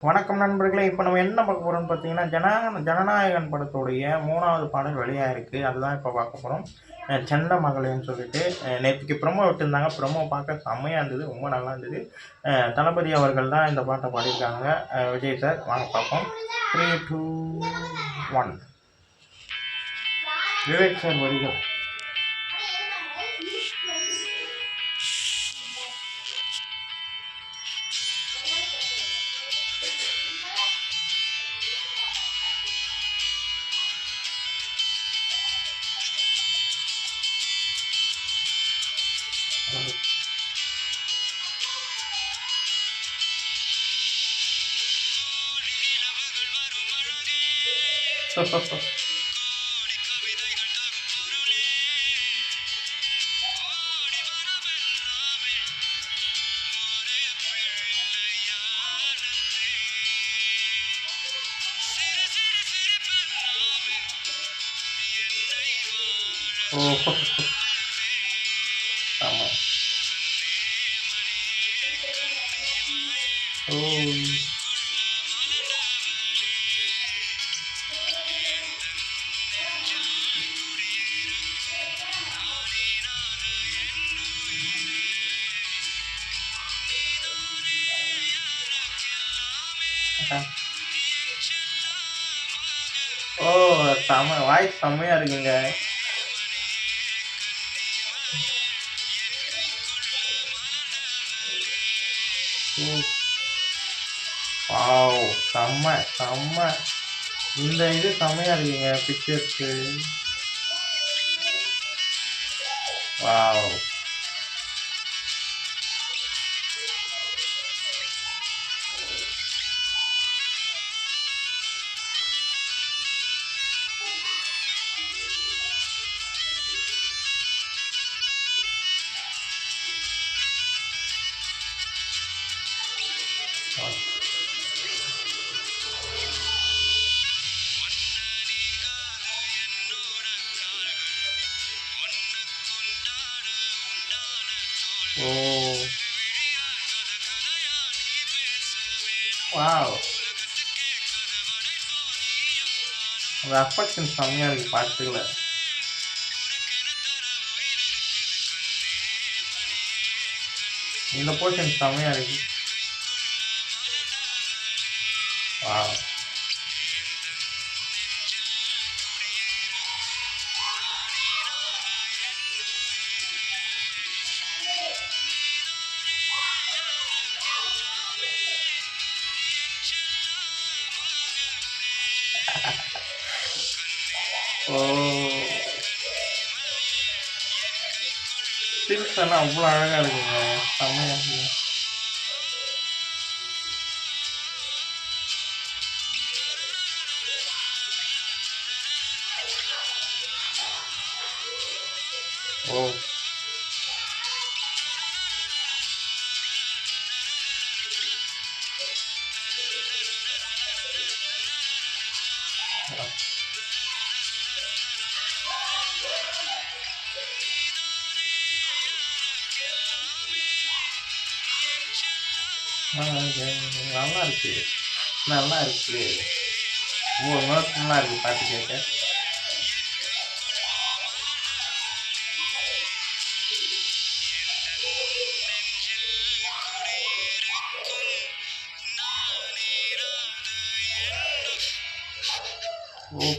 வணக்கம் நண்பர்களே! இப்போ நம்ம என்ன பார்க்க போறோம்னு பார்த்தீங்கன்னா, ஜனநாயகன் படத்துடைய 3வது பாடல் வெளியாயிருக்கு. அதுதான் இப்போ பார்க்க போறோம். செல்ல மகளேன்னு சொல்லிட்டு நேத்திக்கு ப்ரொமோ விட்டுருந்தாங்க. ப்ரொமோ பார்க்க செம்மையா இருந்தது. ரொம்ப நல்லா இருந்தது. தளபதி அவர்கள் தான் இந்த பாட்ட பாடியிருக்காங்க. விஜய் சார். வாங்க பார்ப்போம். 3, 2, 1 விவேக் சார் வரிகள். ஓ! ஆமா. ஓ! ஓ! வாய்ஸ் செம்மையா இருக்குங்க. ம். வாவ்! செம்ம, செம்ம. இந்த இது செம்மையா இருக்குங்க பிக்சர்ஸு. வாவ்! ஓ! வாவ்! அந்த அஃபெக்ஷன் செம்மையா இருக்கு பாட்டுல. இந்த போர்ஷன் செம்மையா இருக்கு. வாவ்! ஓ! ஸ்டில்ஸ் எல்லாம் அவ்வளோ அழகா இருக்குங்க. செம்மையா இருக்கு. ஓ! நல்லா இருக்கு. நல்லா இருக்கு. ரொம்ப எமோஷனலா இருக்கு பாட்டு கேட்க. ஓ!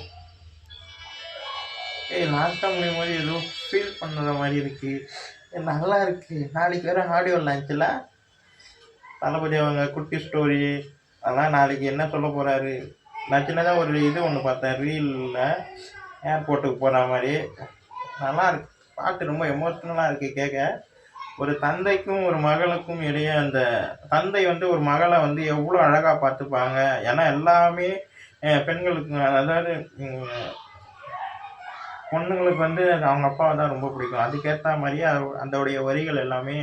லாஸ்ட்டா முடியும்போது ஏதோ ஃபீல் பண்ணுற மாரி இருக்கு. நல்லா இருக்கு. நாளைக்கு வேற ஆடியோ லான்ச்சுல தளபதி அவங்க குட்டி ஸ்டோரி அதெல்லாம் நாளைக்கு என்ன சொல்ல போறாரு? நான் சின்னதா ஒரு இது ஒண்ணு பார்த்தேன் ரீல்ல. ஏர்போர்ட்டுக்கு போற மாரி. நல்லா இருக்கு. பாட்டு ரொம்ப எமோஷனலா இருக்கு கேட்க. ஒரு தந்தைக்கும், ஒரு மகளுக்கும் இடையே அந்த தந்தை வந்து ஒரு மகள வந்து எவ்வளோ அழகா பார்த்துப்பாங்க. ஏன்னா எல்லாமே பெண்களுக்கு அதாவது ம் பொண்ணுங்களுக்கு வந்து அவங்க அப்பாவ தான் ரொம்ப பிடிக்கும். அதுக்கேத்தா மாரியே அதோடைய வரிகள் எல்லாமே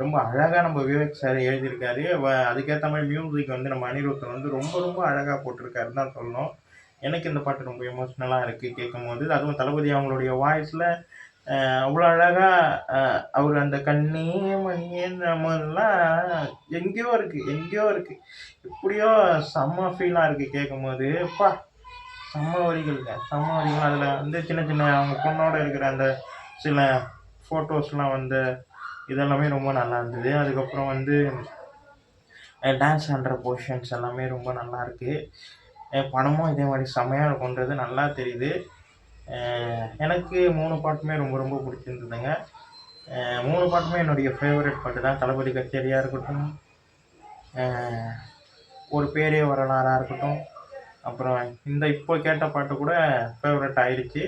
ரொம்ப அழகா நம்ம விவேக் சார் எழுதியிருக்காரு. அதுக்கேத்த மாரி மியூசிக் வந்து நம்ம அனிருத் வந்து ரொம்ப ரொம்ப அழகா போட்டிருக்காருன்னு தான் சொல்லணும். எனக்கு இந்த பாட்டு ரொம்ப எமோஷனலா இருக்கு கேட்கும்போது. அதுவும் தளபதி அவங்களுடைய வாய்ஸ்ல அவ்வளோ அழகாக அவர் அந்த கண்ணே மணின்ற மாதிரிலாம் எங்கேயோ இருக்குது எங்கேயோ இருக்குது. எப்படியோ செம்ம ஃபீலாக இருக்குது கேட்கும்போது. அப்பா செம்ம வரிகள்ங்க செம்ம வரிகள். அதில் வந்து சின்ன சின்ன அவங்க பொண்ணோட இருக்கிற அந்த சில ஃபோட்டோஸ்லாம் வந்து இதெல்லாமே ரொம்ப நல்லா இருந்தது. அதுக்கப்புறம் வந்து டான்ஸ் ஆடுற போர்ஷன்ஸ் எல்லாமே ரொம்ப நல்லாயிருக்கு. படமும் இதே மாதிரி செம்மையாக இருக்குன்றது நல்லா தெரியுது. எனக்கு 3 பாட்டுமே ரொம்ப ரொம்ப பிடிச்சிருந்ததுங்க. 3 பாட்டுமே என்னுடைய ஃபேவரட் பாட்டு தான். தளபதி கச்சேரியாக இருக்கட்டும், ஒரு பேரே வரலாறாக இருக்கட்டும், அப்புறம் இந்த இப்போ கேட்ட பாட்டு கூட ஃபேவரட் ஆயிடுச்சு.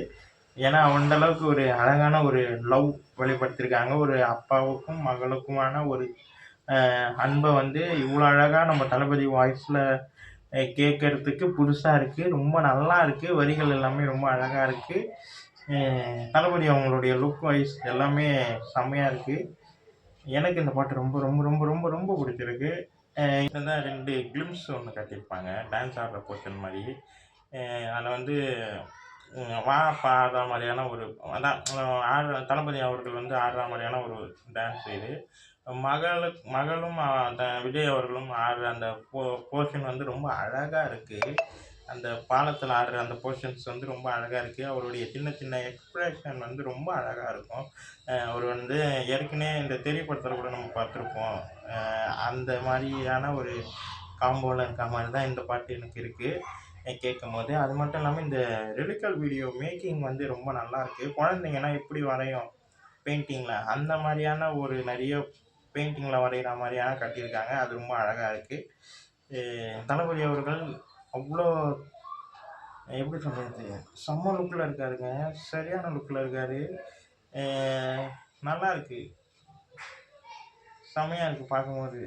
ஏன்னா அந்த அளவுக்கு ஒரு அழகான ஒரு லவ் வெளிப்படுத்தியிருக்காங்க. ஒரு அப்பாவுக்கும் மகளுக்குமான ஒரு அன்பை வந்து இவ்வளோ அழகாக நம்ம தளபதி வாய்ஸில் கேட்கறதுக்கு புதுசாக இருக்குது. ரொம்ப நல்லா இருக்குது. வரிகள் எல்லாமே ரொம்ப அழகாக இருக்குது. தளபதி அவங்களுடைய லுக் வைஸ் எல்லாமே செம்மையாக இருக்குது. எனக்கு இந்த பாட்டு ரொம்ப ரொம்ப ரொம்ப ரொம்ப ரொம்ப பிடிச்சிருக்கு. இதுதான் 2 கிளிம்ஸ் ஒன்று கட்டியிருப்பாங்க டான்ஸ் ஆடுற போர்ஷன் மாதிரி. அதில் வந்து வாப்பா ஆடுற மாதிரியான ஒரு அதான் ஆடுற தளபதி அவர்கள் வந்து ஆடுற மாதிரியான ஒரு டான்ஸ் இது. மகளும் விஜய் அவர்களும் ஆடுற அந்த போர்ஷன் வந்து ரொம்ப அழகாக இருக்குது. அந்த பாலத்தில் ஆடுற அந்த போர்ஷன்ஸ் வந்து ரொம்ப அழகாக இருக்குது. அவருடைய சின்ன சின்ன எக்ஸ்ப்ரெஷன் வந்து ரொம்ப அழகாக இருக்கும். அவர் வந்து ஏற்கனவே இந்த திரைப்படத்தில் கூட நம்ம பார்த்துருப்போம். அந்த மாதிரியான ஒரு காம்போவில் இருக்க மாதிரி தான் இந்த பாட்டு எனக்கு இருக்குது கேட்கும்போது. அது மட்டும் இல்லாமல் இந்த லிரிக்கல் வீடியோ மேக்கிங் வந்து ரொம்ப நல்லாயிருக்கு. குழந்தைங்கன்னா எப்படி வரையும் பெயிண்டிங்கில் அந்த மாதிரியான ஒரு நிறைய பெயிண்டிங்கில் வரைகிற மாதிரியான கட்டியிருக்காங்க. அது ரொம்ப அழகாக இருக்குது. தளபதி அவர்கள் அவ்வளோ எப்படி சொல்கிறது, செம்ம லுக்கில் இருக்காருங்க. சரியான லுக்கில் இருக்கார். நல்லா இருக்குது. செம்மையாக இருக்குது பார்க்கும்போது.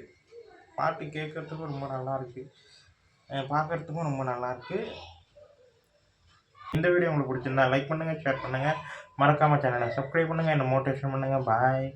பாட்டு கேட்குறதுக்கும் ரொம்ப நல்லாயிருக்கு. பார்க்குறதுக்கும் ரொம்ப நல்லாயிருக்கு. இந்த வீடியோ உங்களுக்கு பிடிச்சிருந்தா லைக் பண்ணுங்கள், ஷேர் பண்ணுங்கள், மறக்காமல் சேனலை சப்ஸ்கிரைப் பண்ணுங்கள், என்னை மோட்டிவேஷன் பண்ணுங்கள். பாய்.